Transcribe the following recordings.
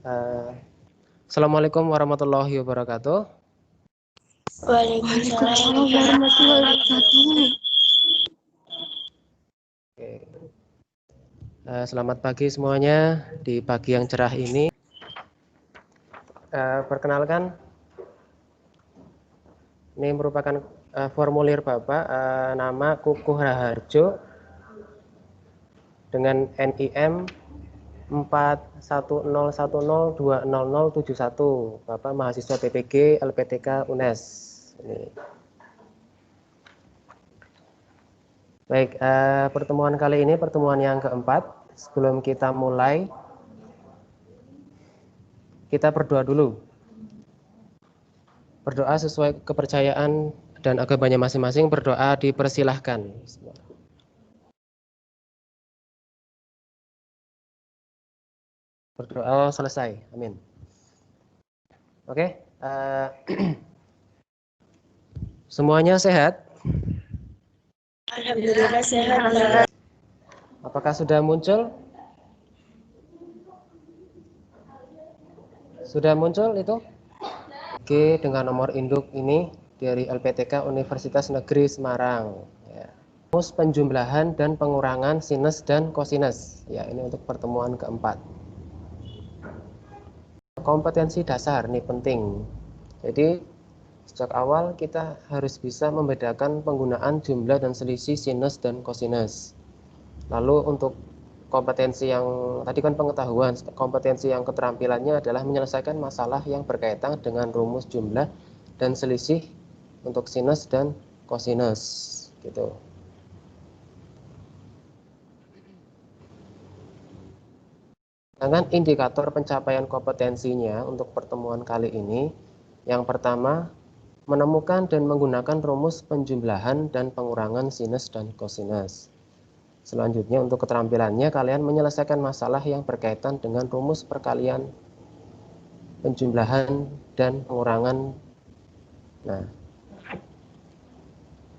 Uh, Assalamualaikum warahmatullahi wabarakatuh. Waalaikumsalam warahmatullahi wabarakatuh. Oke. Selamat pagi semuanya di pagi yang cerah ini. Perkenalkan, ini merupakan formulir Bapak, nama Kukuh Raharjo dengan NIM 4101020071. Bapak mahasiswa PPG LPTK UNES. Ini. Baik, pertemuan kali ini pertemuan yang keempat. Sebelum kita mulai, kita berdoa dulu. Berdoa sesuai kepercayaan dan agamanya masing-masing, berdoa dipersilahkan. Berdoa selesai, amin. Oke, semuanya sehat? Alhamdulillah sehat. Apakah sudah muncul? Sudah muncul itu? Oke, dengan nomor induk ini dari LPTK Universitas Negeri Semarang. Ya. Rumus penjumlahan dan pengurangan sinus dan kosinus. Ya, ini untuk pertemuan keempat. Kompetensi dasar ini penting. Jadi sejak awal kita harus bisa membedakan penggunaan jumlah dan selisih sinus dan kosinus. Lalu untuk kompetensi yang tadi kan pengetahuan, kompetensi yang keterampilannya adalah menyelesaikan masalah yang berkaitan dengan rumus jumlah dan selisih untuk sinus dan kosinus gitu. Sedangkan indikator pencapaian kompetensinya untuk pertemuan kali ini, yang pertama menemukan dan menggunakan rumus penjumlahan dan pengurangan sinus dan kosinus. Selanjutnya untuk keterampilannya kalian menyelesaikan masalah yang berkaitan dengan rumus perkalian, penjumlahan dan pengurangan. Nah,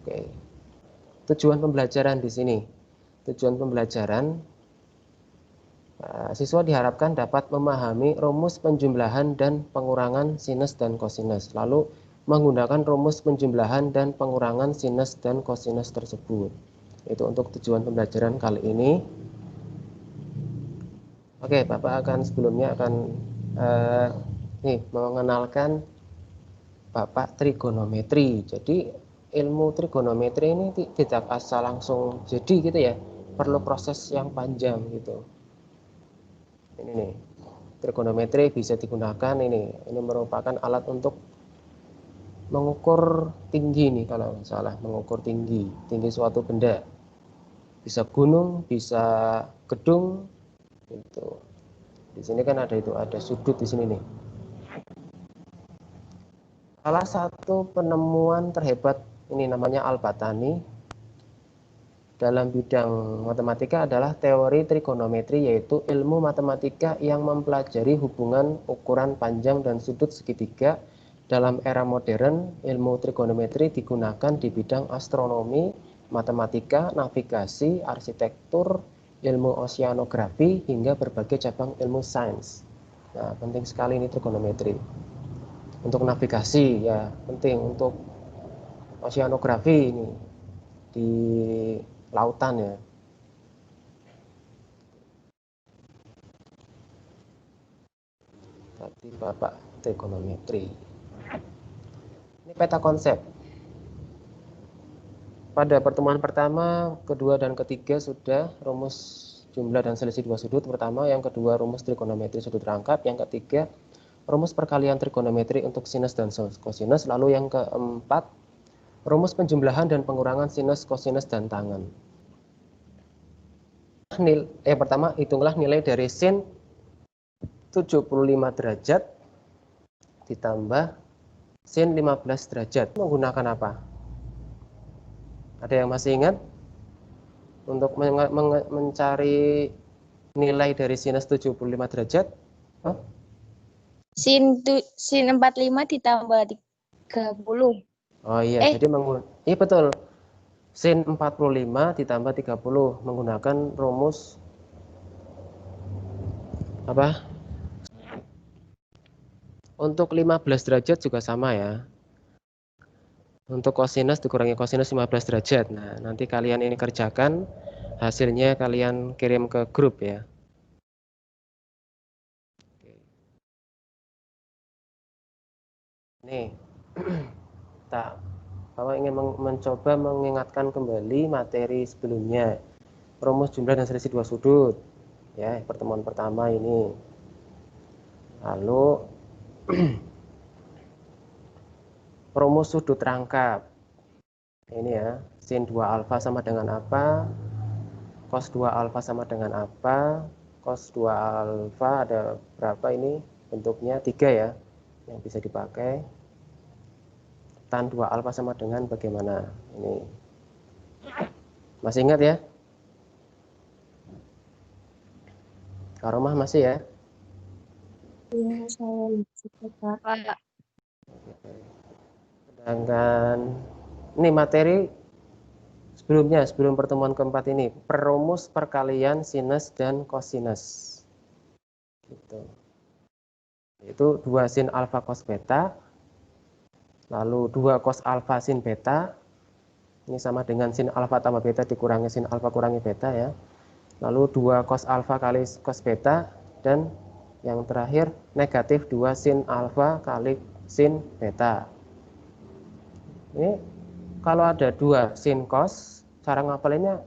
oke. Tujuan pembelajaran di sini. Tujuan pembelajaran siswa diharapkan dapat memahami rumus penjumlahan dan pengurangan sinus dan kosinus. Lalu menggunakan rumus penjumlahan dan pengurangan sinus dan kosinus tersebut. Itu untuk tujuan pembelajaran kali ini. Oke, Bapak akan sebelumnya akan mengenalkan Bapak trigonometri. Jadi ilmu trigonometri ini tidak asal langsung jadi gitu ya. Perlu proses yang panjang gitu. Ini nih, trigonometri bisa digunakan ini merupakan alat untuk mengukur tinggi nih, kalau salah mengukur tinggi suatu benda. Bisa gunung, bisa gedung gitu. Di sini kan ada sudut di sini nih. Salah satu penemuan terhebat ini namanya Al-Battani dalam bidang matematika adalah teori trigonometri, yaitu ilmu matematika yang mempelajari hubungan ukuran panjang dan sudut segitiga. Dalam era modern, ilmu trigonometri digunakan di bidang astronomi, matematika, navigasi, arsitektur, ilmu oceanografi, hingga berbagai cabang ilmu sains. Nah, penting sekali ini trigonometri. Untuk navigasi ya penting, untuk oceanografi ini di lautan ya. Tadi Bapak trigonometri. Ini peta konsep. Pada pertemuan pertama, kedua, dan ketiga sudah rumus jumlah dan selisih dua sudut pertama, yang kedua rumus trigonometri sudut rangkap, yang ketiga rumus perkalian trigonometri untuk sinus dan kosinus, lalu yang keempat rumus penjumlahan dan pengurangan sinus, kosinus, dan tangen. Pertama, hitunglah nilai dari sin 75 derajat ditambah sin 15 derajat. Menggunakan apa? Ada yang masih ingat? Untuk mencari nilai dari sinus 75 derajat? Sin 45 ditambah 30. Oh iya, jadi iya betul. Sin 45 ditambah 30 menggunakan rumus apa? Untuk 15 derajat juga sama ya. Untuk kosinus dikurangi kosinus 15 derajat. Nah, nanti kalian ini kerjakan, hasilnya kalian kirim ke grup ya. Nih, tak, kalau ingin mencoba mengingatkan kembali materi sebelumnya, rumus jumlah dan selisih dua sudut, ya pertemuan pertama ini. Lalu rumus sudut rangkap. Ini ya, sin 2 alfa sama dengan apa? Cos 2 alfa sama dengan apa? Cos 2 alfa ada berapa ini? Bentuknya 3 ya, yang bisa dipakai. Tan 2 alfa sama dengan bagaimana? Ini. Masih ingat ya? Karomah masih ya? Iya, saya masih Pak. Sedangkan ini materi sebelumnya, sebelum pertemuan keempat ini, perumus perkalian sinus dan kosinus. Gitu. Itu 2 sin alfa cos beta, lalu 2 cos alfa sin beta, ini sama dengan sin alfa tambah beta dikurangi sin alfa kurangi beta ya. Lalu 2 cos alfa kali cos beta, dan yang terakhir negatif 2 sin alfa kali sin beta. Ini kalau ada 2 sin cos, cara ngapalinnya,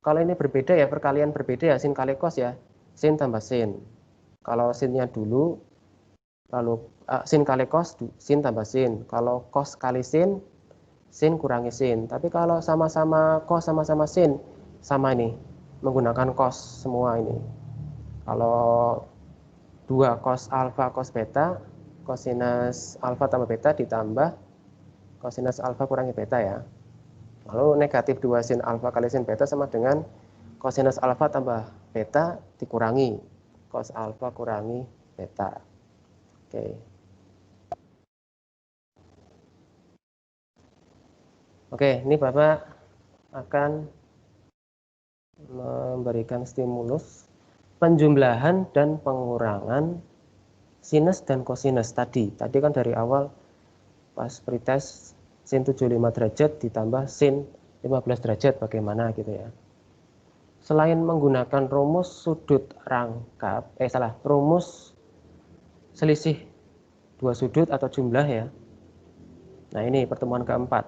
kalau ini berbeda ya, perkalian berbeda ya, sin kali cos ya, sin tambah sin. Kalau sinnya dulu, lalu sin kali cos, sin tambah sin. Kalau cos kali sin kurangi sin. Tapi kalau sama-sama cos sama-sama sin, sama ini, menggunakan cos semua ini. Kalau 2 cos alfa cos beta, kosinus alfa tambah beta ditambah kosinus alfa kurangi beta ya. Lalu negatif 2 sin alfa kali sin beta sama dengan kosinus alfa tambah beta dikurangi cos alfa kurangi beta. Oke. Oke, ini Bapak akan memberikan stimulus penjumlahan dan pengurangan sinus dan kosinus tadi. Tadi kan dari awal pas pretest sin 75 derajat ditambah sin 15 derajat bagaimana gitu ya. Selain menggunakan rumus sudut rangkap, rumus selisih dua sudut atau jumlah ya. Nah, ini pertemuan keempat.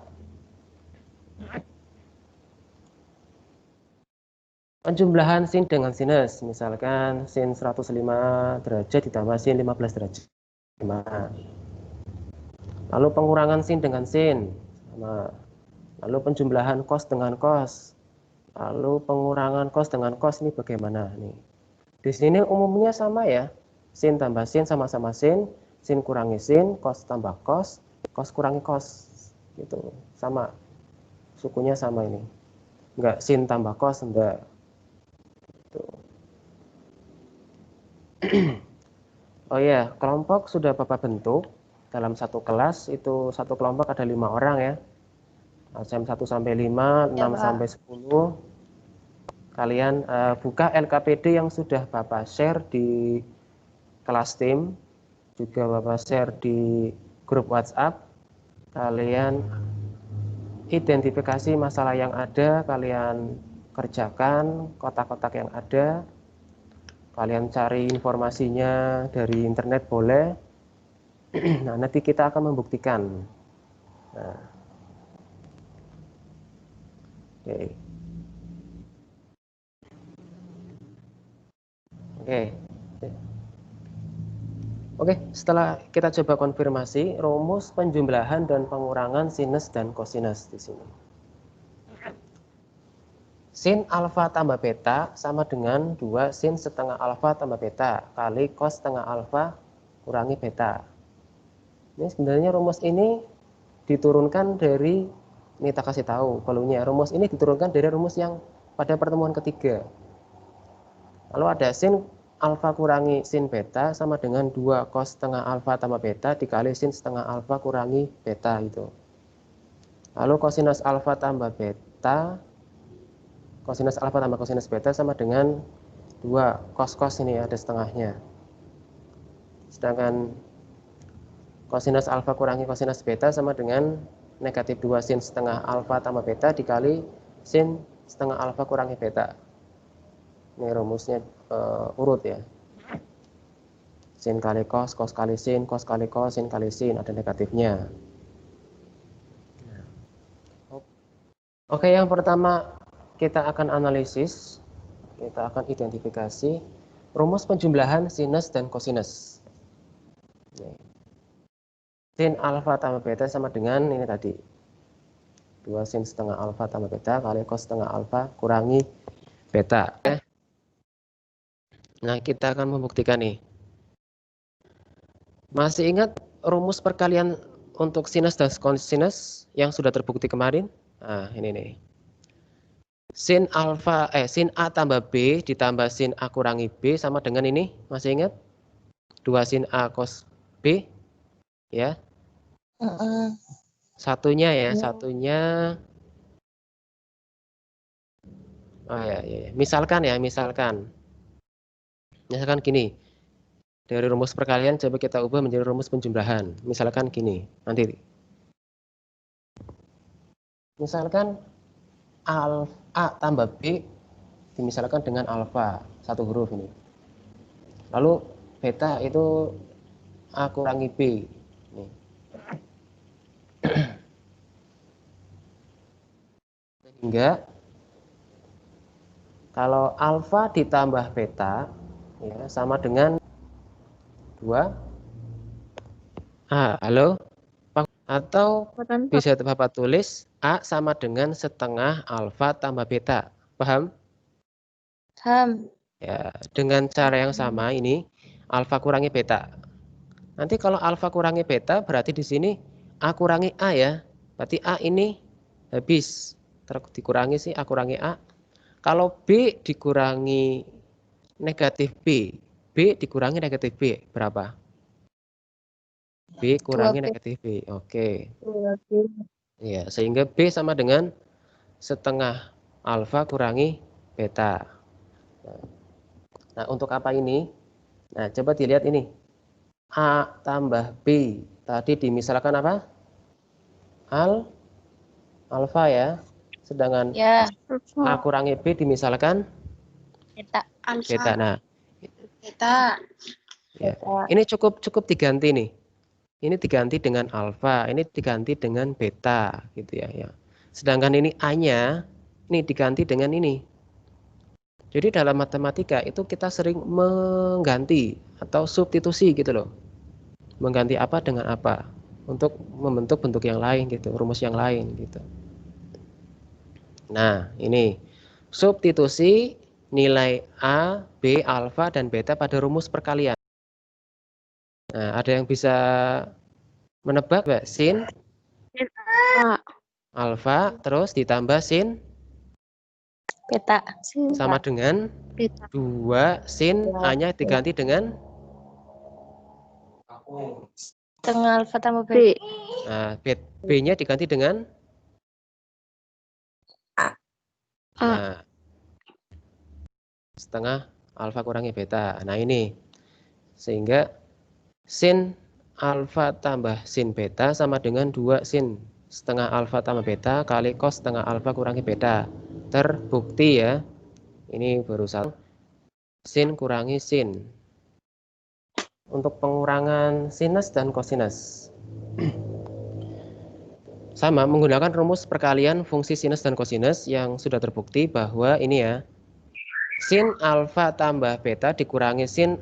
Penjumlahan sin dengan sinus, misalkan sin 105 derajat ditambah sin 15 derajat. Gimana? Lalu pengurangan sin dengan sin, sama. Lalu penjumlahan cos dengan cos. Lalu pengurangan cos dengan cos ini bagaimana nih? Di sini umumnya sama ya. Sin tambah sin sama-sama sin kurangi sin, cos tambah cos kurangi cos. Gitu. Sama. Sukunya sama ini. Enggak sin tambah cos, enggak. Gitu. Oh ya, kelompok sudah Bapak bentuk. Dalam satu kelas itu satu kelompok ada 5 orang ya. ASM 1 sampai 5, 6 sampai 10. Kalian buka LKPD yang sudah Bapak share di kelas tim, juga Bapak share di grup WhatsApp. Kalian identifikasi masalah yang ada, kalian kerjakan kotak-kotak yang ada. Kalian cari informasinya dari internet boleh. Nah, nanti kita akan membuktikan. Nah, oke. Oke. Oke, setelah kita coba konfirmasi rumus penjumlahan dan pengurangan sinus dan kosinus di sini. Sin alfa tambah beta sama dengan 2 sin setengah alfa tambah beta kali cos setengah alfa kurangi beta. Ini sebenarnya rumus ini diturunkan dari, ini kita kasih tahu volunya, rumus ini diturunkan dari rumus yang pada pertemuan ketiga. Lalu ada sin alfa kurangi sin beta sama dengan 2 cos setengah alfa tambah beta dikali sin setengah alfa kurangi beta itu. Lalu kosinus alfa tambah beta, kosinus alfa tambah kosinus beta sama dengan 2 cos ini ada setengahnya. Sedangkan Kosinus alfa kurangi kosinus beta sama dengan negatif 2 sin setengah alfa tambah beta dikali sin setengah alfa kurangi beta. Ini rumusnya urut ya. Sin kali cos, cos kali sin, cos kali cos, sin kali sin, ada negatifnya. Oke, yang pertama kita akan analisis, kita akan identifikasi rumus penjumlahan sinus dan kosinus. Sin alfa tambah beta sama dengan ini tadi. 2 sin setengah alfa tambah beta kali cos setengah alfa kurangi beta. Nah, kita akan membuktikan nih. Masih ingat rumus perkalian untuk sinus dan kosinus yang sudah terbukti kemarin? Nah, ini nih. Sin A tambah B ditambah sin A kurangi B sama dengan ini. Masih ingat? 2 sin A cos B. Ya. Satunya ya, satunya. Oh ya. Misalkan gini. Dari rumus perkalian coba kita ubah menjadi rumus penjumlahan. Misalkan gini, nanti. Misalkan A tambah B dimisalkan dengan alfa, satu huruf ini. Lalu beta itu A kurangi B. Nih. Sehingga kalau alfa ditambah beta ya, sama dengan 2 A. Halo? Atau bisa Bapak tulis A sama dengan setengah alfa tambah beta. Paham? Paham. Ya, dengan cara yang sama ini alfa kurangi beta. Nanti kalau alfa kurangi beta berarti di sini A kurangi A ya. Berarti A ini habis. Dikurangi sih A kurangi A. Kalau B dikurangi negatif B. B dikurangi negatif B berapa? B kurangi 2B. negatif B. Oke. 2B. Ya, sehingga B sama dengan setengah alfa kurangi beta. Nah, untuk apa ini? Nah, coba dilihat ini. A tambah B. Tadi dimisalkan apa? Alfa ya. Sedangkan Ya. A kurangi B dimisalkan Beta. beta. Nah, Beta. ya. Ini cukup diganti nih. Ini diganti dengan alfa, ini diganti dengan beta gitu ya. Sedangkan ini A-nya ini diganti dengan ini. Jadi dalam matematika itu kita sering mengganti atau substitusi gitu loh. Mengganti apa dengan apa untuk membentuk bentuk yang lain gitu, rumus yang lain gitu. Nah, ini substitusi nilai A, B, alfa dan beta pada rumus perkalian. Nah, ada yang bisa menebak Mbak? Sin A. alfa terus ditambah sin Beta. sama dengan Beta. 2 sin A-nya diganti dengan Setengah alfa tambah B. nah, B-nya diganti dengan A. nah, setengah alfa kurangi beta. Nah, ini sehingga sin alfa tambah sin beta sama dengan 2 sin setengah alfa tambah beta kali cos setengah alfa kurangi beta. Terbukti ya. Ini barusan sin kurangi sin. Untuk pengurangan sinus dan kosinus. Sama menggunakan rumus perkalian fungsi sinus dan kosinus yang sudah terbukti bahwa ini ya. Sin alfa tambah beta dikurangi sin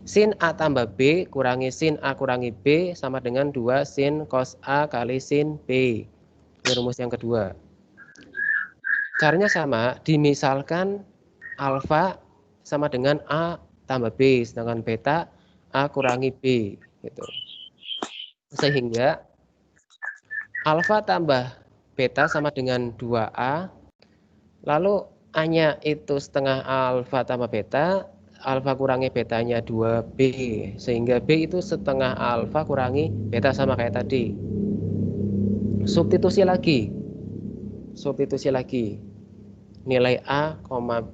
sin A tambah B kurangi sin A kurangi B sama dengan 2 sin cos A kali sin B. Ini rumus yang kedua. Caranya sama, dimisalkan alfa sama dengan A tambah B, sedangkan beta A kurangi B. Gitu. Sehingga alfa tambah beta sama dengan 2A, lalu A-nya itu setengah alfa tambah beta, alfa kurangi betanya 2B, sehingga B itu setengah alfa kurangi beta sama kayak tadi. Substitusi lagi. Nilai A,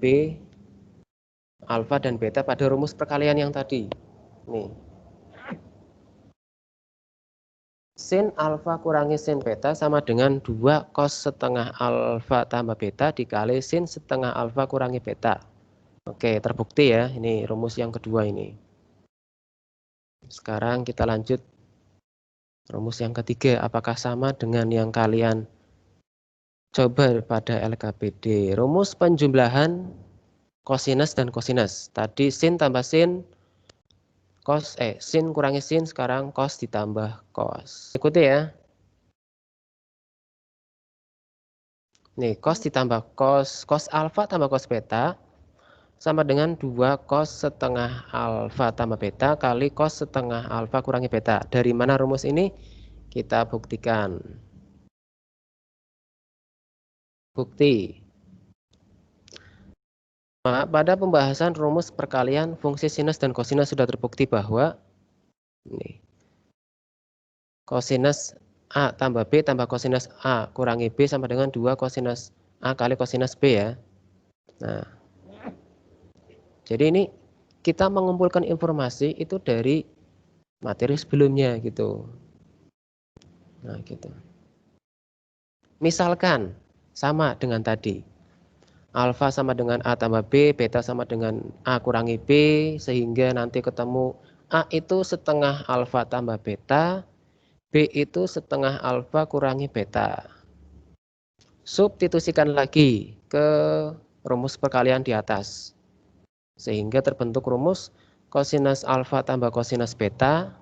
B, alfa dan beta pada rumus perkalian yang tadi. Nih. sin alfa kurangi sin beta sama dengan 2 cos setengah alfa tambah beta dikali sin setengah alfa kurangi beta. Oke, terbukti ya. Ini rumus yang kedua ini. Sekarang kita lanjut rumus yang ketiga. Apakah sama dengan yang kalian coba pada LKPD? Rumus penjumlahan kosinus dan kosinus. Tadi sin tambah sin, sin kurangi sin, sekarang cos ditambah cos. Ikuti ya. Nih, cos ditambah cos alfa tambah cos beta sama dengan 2 cos setengah alfa tambah beta kali cos setengah alfa kurangi beta. Dari mana rumus ini? Kita buktikan. Bukti. Pada pembahasan rumus perkalian fungsi sinus dan kosinus sudah terbukti bahwa ini, kosinus A tambah B tambah kosinus A kurangi B sama dengan 2 kosinus A kali kosinus B ya. Nah, jadi ini kita mengumpulkan informasi itu dari materi sebelumnya gitu. Nah, gitu. Misalkan sama dengan tadi. Alfa sama dengan A tambah B, beta sama dengan A kurangi B, sehingga nanti ketemu A itu setengah alfa tambah beta, B itu setengah alfa kurangi beta. Substitusikan lagi ke rumus perkalian di atas. Sehingga terbentuk rumus kosinus alfa tambah kosinus beta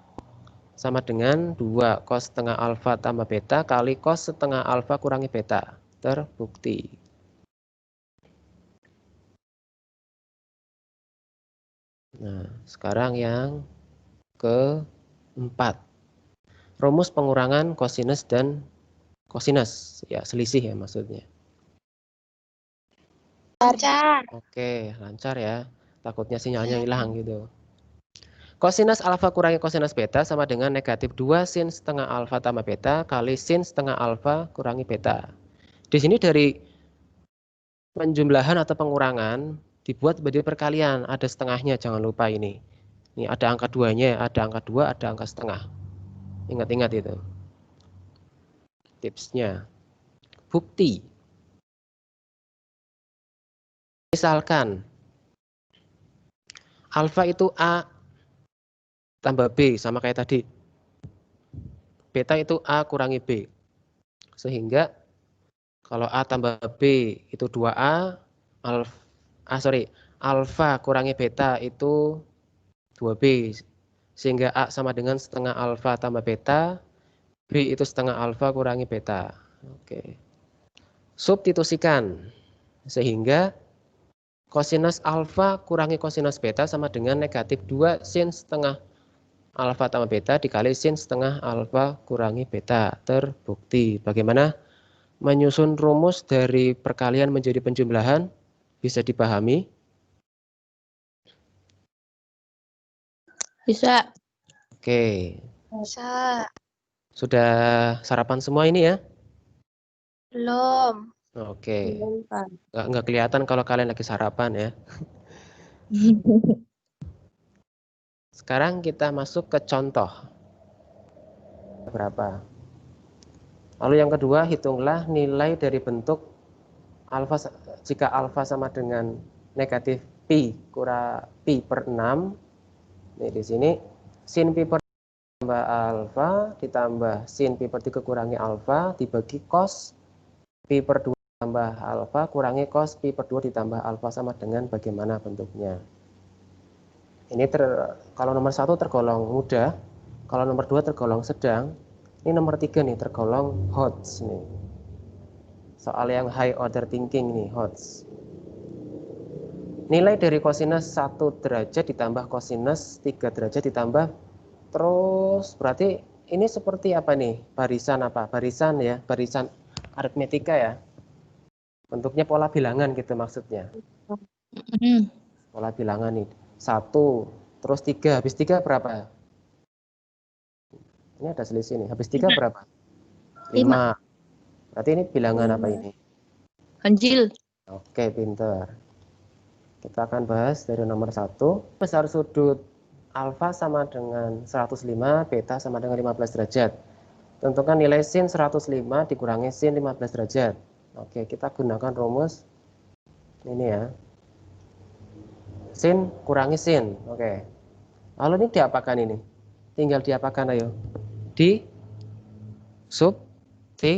sama dengan 2 cos setengah alfa tambah beta kali cos setengah alfa kurangi beta. Terbukti. Nah, sekarang yang keempat. Rumus pengurangan kosinus dan kosinus. Ya, selisih ya maksudnya. Lancar. Oke, lancar ya. Takutnya sinyalnya hilang gitu. Kosinus alfa kurangi kosinus beta sama dengan negatif 2 sin setengah alfa tambah beta kali sin setengah alfa kurangi beta. Di sini dari penjumlahan atau pengurangan dibuat sebagai perkalian. Ada setengahnya, jangan lupa ini. Ini ada angka 2-nya, ada angka 2, ada angka setengah. Ingat-ingat itu. Tipsnya. Bukti. Misalkan alfa itu A tambah B sama kayak tadi. Beta itu A kurangi B. Sehingga kalau A tambah B itu 2A, alfa kurangi beta itu 2B. Sehingga A sama dengan setengah alfa tambah beta, B itu setengah alfa kurangi beta. Oke. Substitusikan. Sehingga kosinus alfa kurangi kosinus beta sama dengan negatif 2 sin setengah alfa tambah beta dikali sin setengah alfa kurangi beta. Terbukti. Bagaimana menyusun rumus dari perkalian menjadi penjumlahan? Bisa dipahami? Bisa. Oke. Bisa. Sudah sarapan semua ini ya? Belum. Oke. Belum, Pak. Nggak kelihatan kalau kalian lagi sarapan ya. Sekarang kita masuk ke contoh. Berapa? Lalu yang kedua, hitunglah nilai dari bentuk alfa jika alfa sama dengan negatif pi kurang pi per 6. Nih di sini sin pi per tambah alfa ditambah sin pi per 3 kurangi alfa dibagi cos pi per 2 tambah alfa kurangi cos pi per 2 ditambah alfa sama dengan bagaimana bentuknya. Ini kalau nomor 1 tergolong mudah, kalau nomor 2 tergolong sedang, ini nomor 3 nih tergolong HOTS nih. Soal yang high order thinking nih, HOTS. Nilai dari kosinus 1 derajat ditambah kosinus 3 derajat ditambah terus berarti ini seperti apa nih? Barisan apa? Barisan ya, barisan aritmetika ya. Bentuknya pola bilangan gitu maksudnya. Pola bilangan nih. 1, terus 3, habis 3 berapa? Ini ada selisih nih. Habis 3 berapa? 5. Berarti ini bilangan apa ini? Ganjil. Oke, pinter. Kita akan bahas dari nomor 1. Besar sudut alfa sama dengan 105, beta sama dengan 15 derajat. Tentukan nilai sin 105 dikurangi sin 15 derajat. Oke, kita gunakan rumus ini ya. Sin kurangi sin. Oke. Lalu ini diapakan ini? Tinggal diapakan ayo. Di substitusi.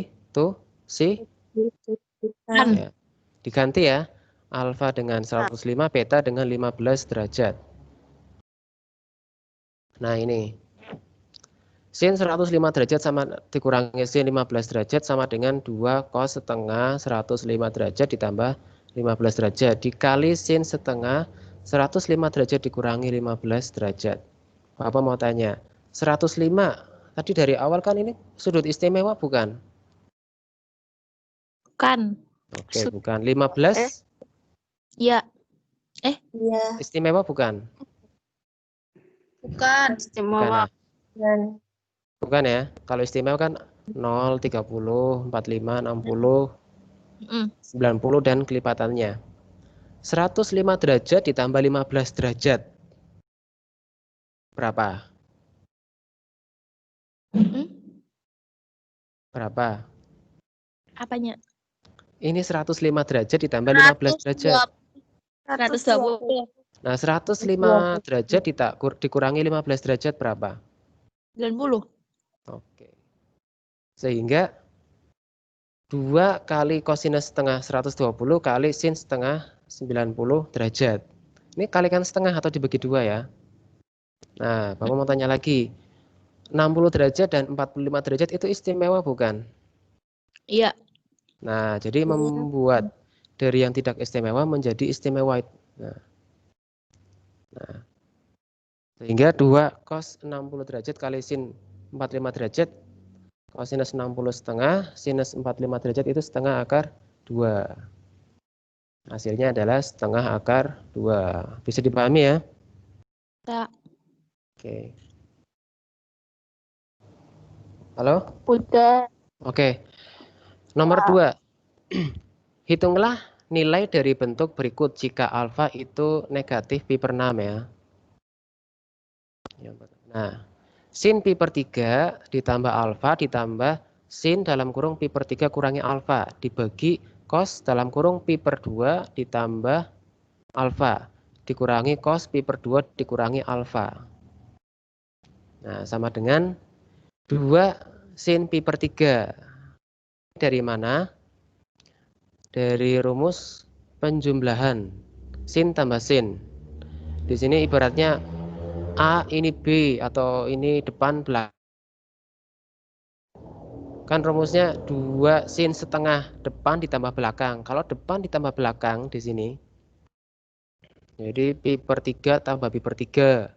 Ya. Diganti ya. Alfa dengan 105, beta dengan 15 derajat. Nah, ini. Sin 105 derajat sama dikurangi sin 15 derajat sama dengan 2 cos setengah 105 derajat ditambah 15 derajat dikali sin setengah 105 derajat dikurangi 15 derajat. Bapak mau tanya, 105 tadi dari awal kan ini sudut istimewa bukan? Bukan. Oke, bukan. 15 Iya. Iya. istimewa bukan? Bukan. Bukan, Dan bukan ya. Kalau istimewa kan 0, 30, 45, 60, 90 dan kelipatannya. 105 derajat ditambah 15 derajat. Berapa? Berapa? Apanya? Ini 105 derajat ditambah 15 derajat. 120. Nah, 105 derajat dikurangi 15 derajat berapa? 90. Oke. Sehingga 2 kali kosinus setengah 120 kali sin setengah 90 derajat. Ini kalikan setengah atau dibagi 2 ya. Nah, Bapak mau tanya lagi. 60 derajat dan 45 derajat itu istimewa bukan? Iya. Nah, jadi membuat dari yang tidak istimewa menjadi istimewa. Nah, sehingga 2 cos 60 derajat kali sin 45 derajat kosinus 60 setengah sinus 45 derajat itu setengah akar 2. Hasilnya adalah setengah akar 2. Bisa dipahami ya? Ya. Oke. Halo? udah. Oke. Nomor 2. Hitunglah nilai dari bentuk berikut jika alfa itu negatif pi per 6 ya. Nah, sin pi per 3 ditambah alfa ditambah sin dalam kurung pi per 3 kurangi alfa dibagi cos dalam kurung pi per 2 ditambah alfa dikurangi cos pi per 2 dikurangi alfa. Nah, sama dengan 2 sin pi per 3. Dari mana? Dari rumus penjumlahan sin tambah sin. Di sini ibaratnya A ini B atau ini depan belakang. Kan rumusnya 2 sin setengah depan ditambah belakang. Kalau depan ditambah belakang di sini. Jadi pi per 3 tambah pi per 3.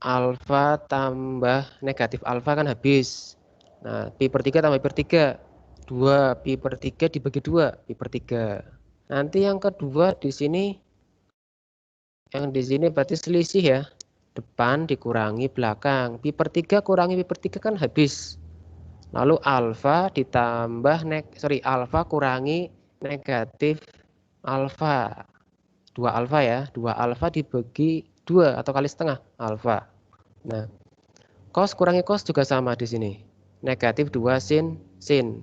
Alfa tambah negatif alfa kan habis. Nah, pi per 3 tambah pi per 3. 2 pi per 3 dibagi 2 pi per 3. Nanti yang kedua di sini berarti selisih ya. Depan dikurangi belakang. Pi per 3 kurangi pi per 3 kan habis. Lalu alfa ditambah alfa kurangi negatif alfa. 2 alfa ya. 2 alfa dibagi 2 atau kali setengah alfa. Nah, cos kurangi cos juga sama di sini. Negatif 2 sin sin.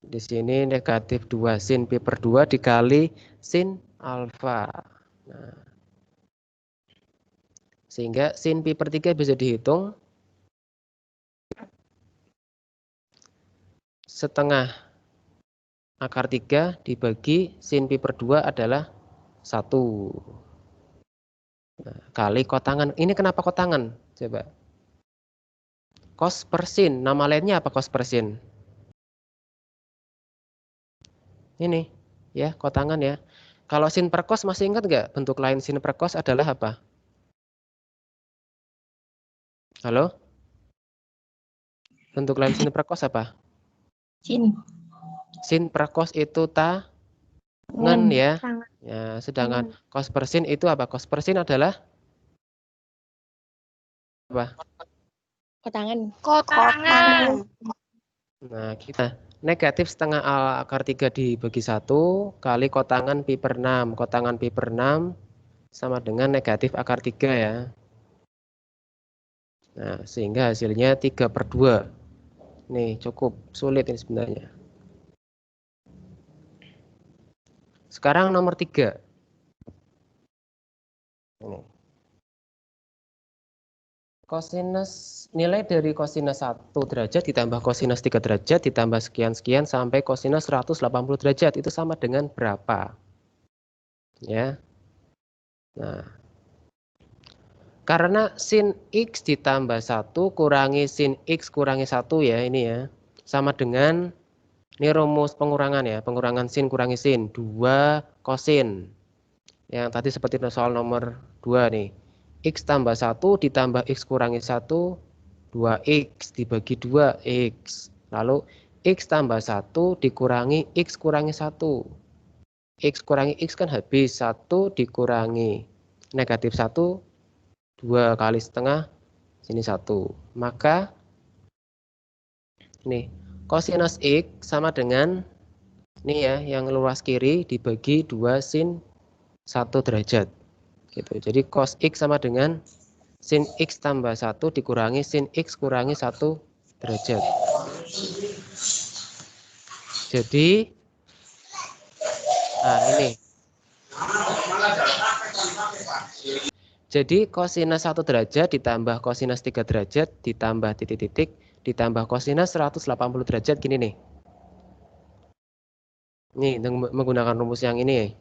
Di sini negatif 2 sin pi per 2 dikali sin alfa. Nah, sehingga sin pi per 3 bisa dihitung setengah akar 3 dibagi sin pi per 2 adalah 1. Nah, kali kotangan. Ini kenapa kotangan? Coba. Cos per sin. Nama lainnya apa cos per sin? Ini ya, kotangan ya. Kalau sin per cos masih ingat nggak? Bentuk lain sin per cos adalah apa? Halo? Bentuk lain sin per cos apa? Sin. Sin per cos itu tangen ya. Ya, sedangkan cos per sin itu apa? Cos per sin adalah apa? Kotangan. Kotangan. Nah, kita negatif setengah akar 3 dibagi 1 kali kotangan pi per 6. Kotangan pi per 6 sama dengan negatif akar 3 ya. Nah, sehingga hasilnya 3 per 2. Nih, cukup sulit ini sebenarnya. Sekarang nomor 3. Ini. Kosinus, nilai dari kosinus 1 derajat ditambah kosinus 3 derajat ditambah sekian-sekian sampai kosinus 180 derajat itu sama dengan berapa? Ya. Nah, karena sin X ditambah 1 kurangi sin X kurangi 1 ya ini ya. Sama dengan, ini rumus pengurangan ya, pengurangan sin kurangi sin, 2 kosin. Yang tadi seperti soal nomor 2 nih. X tambah 1 ditambah X kurangi 1, 2X dibagi 2X. Lalu X tambah 1 dikurangi X kurangi 1. X kurangi X kan habis, 1 dikurangi negatif 1, 2 kali setengah, sini 1. Maka, nih, kosinus X sama dengan, nih ya, yang luas kiri dibagi 2 sin 1 derajat. Gitu. Jadi cos X sama dengan sin X tambah 1 dikurangi sin X kurangi 1 derajat. Jadi, nah ini. Jadi kosinus 1 derajat ditambah kosinus 3 derajat ditambah titik-titik ditambah kosinus 180 derajat gini nih. Nih, menggunakan rumus yang ini.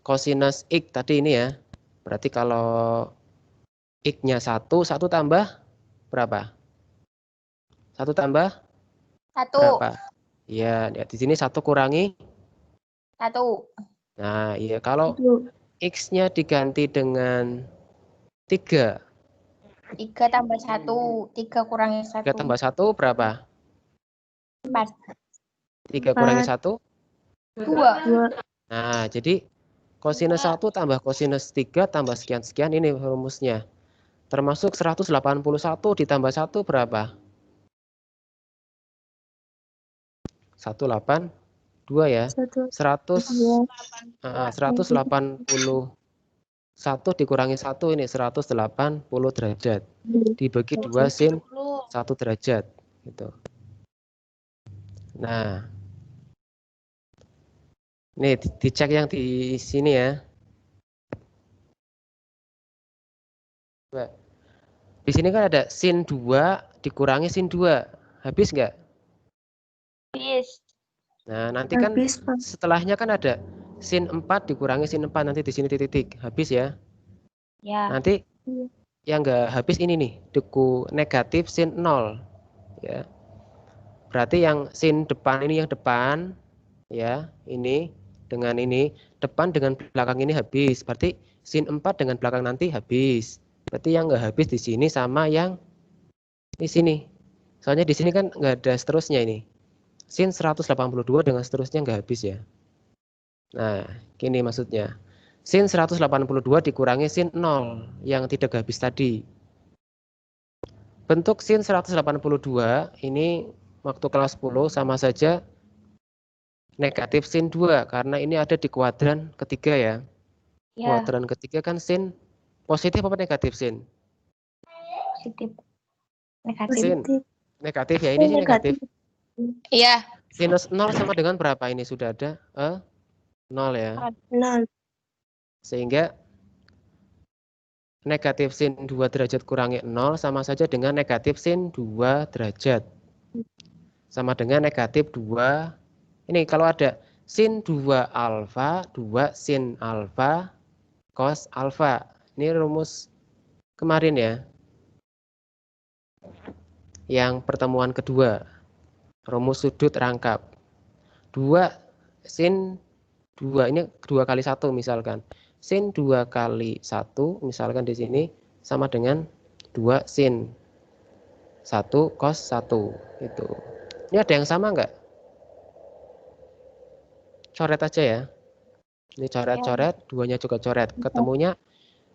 Kosinus X tadi ini ya. Berarti kalau X-nya 1, 1 tambah berapa? 1 tambah 1. berapa? Iya, ya, di sini 1 kurangi 1. Nah, iya kalau X-nya diganti dengan 3. 3 tambah 1. 3 kurangi 1. 3 tambah 1 berapa? 4. 3 kurangi 1? 2. Nah, jadi kosinus 1 tambah kosinus 3 tambah sekian-sekian ini rumusnya. Termasuk 181 ditambah 1 berapa? 182 ya. 181 dikurangi 1 ini 180 derajat. Dibagi 2 sin 1 derajat gitu. Nah, nih dicek yang di sini ya. Di sini kan ada sin 2 dikurangi sin 2. Habis nggak? Habis. Nah, nanti kan setelahnya kan ada sin 4 dikurangi sin 4. Nanti di sini titik-titik. Habis ya. Ya. Nanti yang nggak habis ini nih. Deku negatif sin 0. Ya. Berarti yang sin depan ini yang depan. Ya, ini dengan ini. Depan dengan belakang ini habis. Berarti sin 4 dengan belakang nanti habis. Berarti yang nggak habis di sini sama yang di sini. Soalnya di sini kan nggak ada seterusnya ini. Sin 182 dengan seterusnya nggak habis ya. Nah, gini maksudnya. Sin 182 dikurangi sin 0 yang tidak habis tadi. Bentuk sin 182 ini waktu kelas 10 sama saja negatif sin 2 karena ini ada di kuadran ketiga ya. Kuadran ketiga kan sin positif apa negatif sin? Positif. Negatif. Sin negatif ya, ini sih negatif. Iya. Sinus 0 sama dengan berapa ini sudah ada? 0 ya. 0. Sehingga negatif sin 2 derajat kurangi 0 sama saja dengan negatif sin 2 derajat. Sama dengan negatif 2. Ini kalau ada sin 2 alfa, 2 sin alfa, cos alfa. Ini rumus kemarin ya. Yang pertemuan kedua. Rumus sudut rangkap. 2 sin 2 ini 2 kali 1 misalkan. Sin 2 kali 1 misalkan di sini sama dengan 2 sin 1 cos 1 itu. Ini ada yang sama enggak? Coret aja ya. Ini coret-coret, duanya juga coret. Ketemunya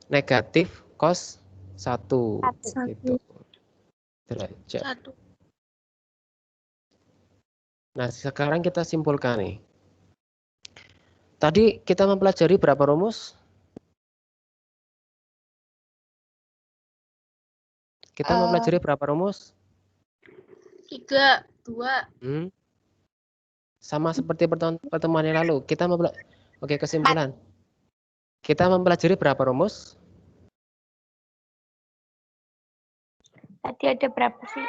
negatif cos 1 gitu. Derajat. Nah, sekarang kita simpulkan nih. Tadi kita mempelajari berapa rumus? Kita mempelajari berapa rumus? 3, 2. Sama seperti pertemuan yang lalu. Oke, kesimpulan. Kita mempelajari berapa rumus? Tadi ada berapa sih?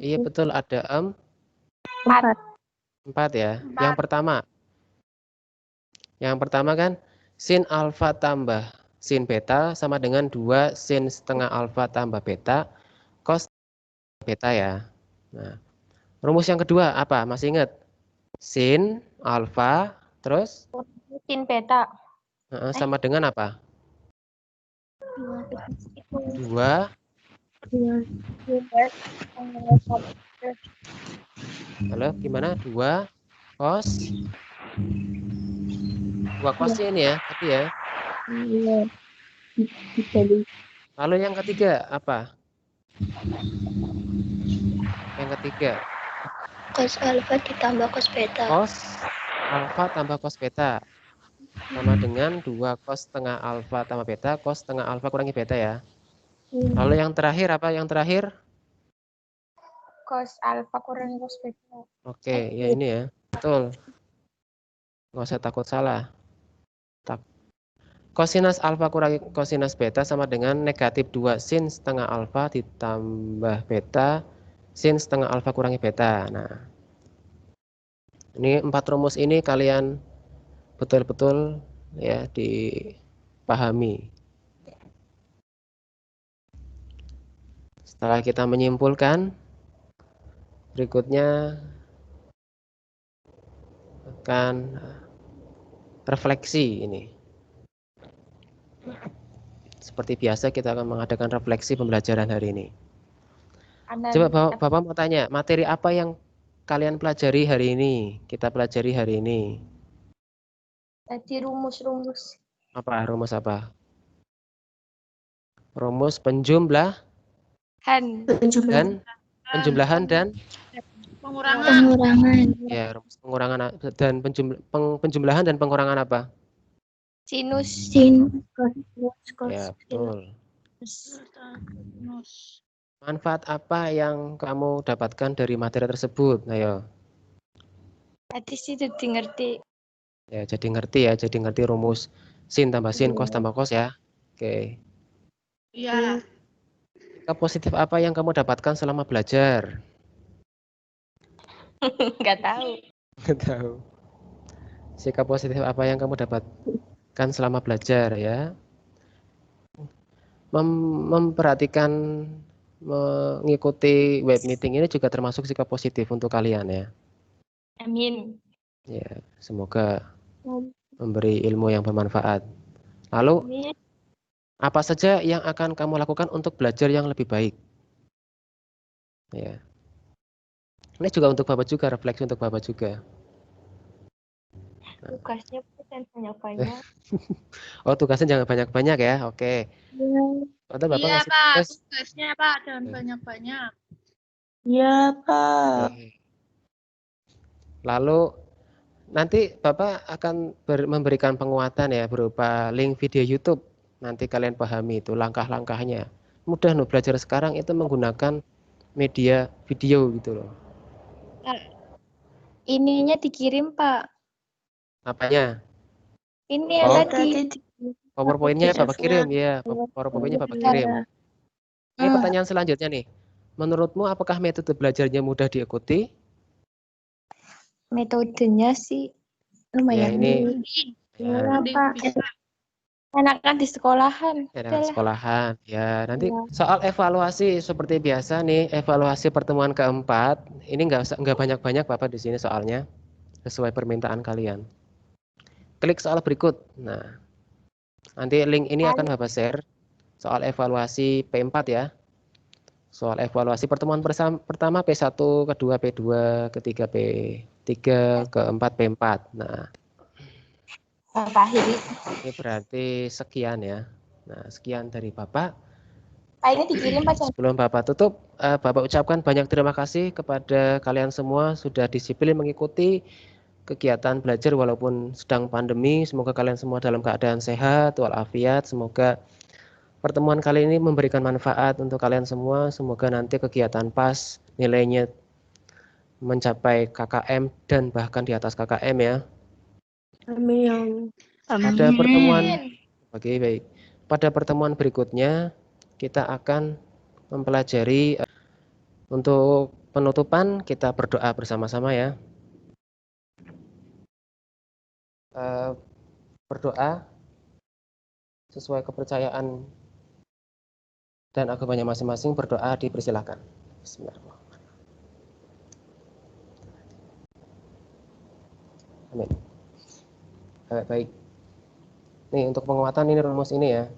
Iya betul, ada 4. 4 ya. Yang pertama kan sin alfa tambah sin beta sama dengan 2 sin setengah alfa tambah beta cos beta ya. Nah, rumus yang kedua apa? Masih ingat? Sin alfa terus Sin beta. sama dengan apa? 2 halo, gimana? 2 cos 2 cosnya ini ya, tadi ya. Lalu yang ketiga apa? Yang ketiga Cos alfa ditambah cos beta. cos alfa tambah cos beta sama dengan 2 cos setengah alfa tambah beta cos setengah alfa kurangi beta ya. Lalu yang terakhir apa? Yang terakhir? Cos alfa kurangi cos beta. Oke, ya ini ya. Betul. Nggak usah takut salah. Kosinus alfa kurangi kosinus beta sama dengan negatif 2 sin setengah alfa ditambah beta sin setengah alfa kurangi beta. Nah, ini 4 rumus ini kalian betul-betul ya dipahami. Setelah kita menyimpulkan, berikutnya akan refleksi ini. Seperti biasa kita akan mengadakan refleksi pembelajaran hari ini. Coba Bapak mau tanya, materi apa yang kalian pelajari hari ini? Kita pelajari hari ini. Tadi rumus-rumus. Apa? Rumus apa? Rumus penjumlahan dan Pengurangan. ya, rumus pengurangan dan penjumlahan dan pengurangan apa? Sinus. Sin. Ya, betul. Manfaat apa yang kamu dapatkan dari materi tersebut? Ayo. Tadi sih jadi ngerti. Ya, jadi ngerti rumus sin tambah sin, cos tambah cos ya. Oke. Iya. Sikap positif apa yang kamu dapatkan selama belajar? Nggak tahu. Nggak tahu. Sikap positif apa yang kamu dapatkan selama belajar ya? Memperhatikan mengikuti web meeting ini juga termasuk sikap positif untuk kalian ya. Amin. Ya, semoga memberi ilmu yang bermanfaat. Lalu, Amin. apa saja yang akan kamu lakukan untuk belajar yang lebih baik? Ya. Ini juga untuk Bapak juga, refleksi untuk Bapak juga. Tugasnya kan banyak-banyak. Oh, tugasnya jangan banyak-banyak ya. Oke. Atau Bapak Iya, ngasih Pak. tugas. Tugasnya, Pak, jangan banyak-banyak. Iya, Pak. Oke. Lalu nanti Bapak akan memberikan penguatan ya berupa link video YouTube. Nanti kalian pahami itu langkah-langkahnya. Mudah loh belajar sekarang itu menggunakan media video gitu loh. Ininya dikirim, Pak. Apanya? Ini yang tadi. PowerPoint-nya Bapak kirim ya. PowerPoint-nya Bapak kirim. Ini pertanyaan selanjutnya nih. Menurutmu apakah metode belajarnya mudah diikuti? Metodenya sih Ya lumayan. ini Pak. Enakan di sekolahan. ya, sekolahan. Ya, nanti soal evaluasi seperti biasa nih, evaluasi pertemuan keempat. Ini nggak banyak-banyak Bapak di sini soalnya, sesuai permintaan kalian. Klik soal berikut. Nah, nanti link ini akan Bapak share soal evaluasi P4 ya. Soal evaluasi pertemuan pertama P1, kedua P2, ketiga P3, keempat P4. Nah, Bapak akhiri. ini berarti sekian ya. Nah, sekian dari Bapak. Pak ini dikirim Pak. Sebelum Bapak tutup, Bapak ucapkan banyak terima kasih kepada kalian semua sudah disiplin mengikuti kegiatan belajar walaupun sedang pandemi. Semoga kalian semua dalam keadaan sehat walafiat. Semoga pertemuan kali ini memberikan manfaat untuk kalian semua. Semoga nanti kegiatan PAS nilainya mencapai KKM dan bahkan di atas KKM ya. Amin. Pada pertemuan Oke, baik. Pada pertemuan berikutnya kita akan mempelajari untuk penutupan kita berdoa bersama-sama ya. Berdoa sesuai kepercayaan dan agamanya masing-masing, berdoa dipersilakan. Bismillahirrahmanirrahim. Amin. Baik. Nih untuk penguatan ini rumus ini ya.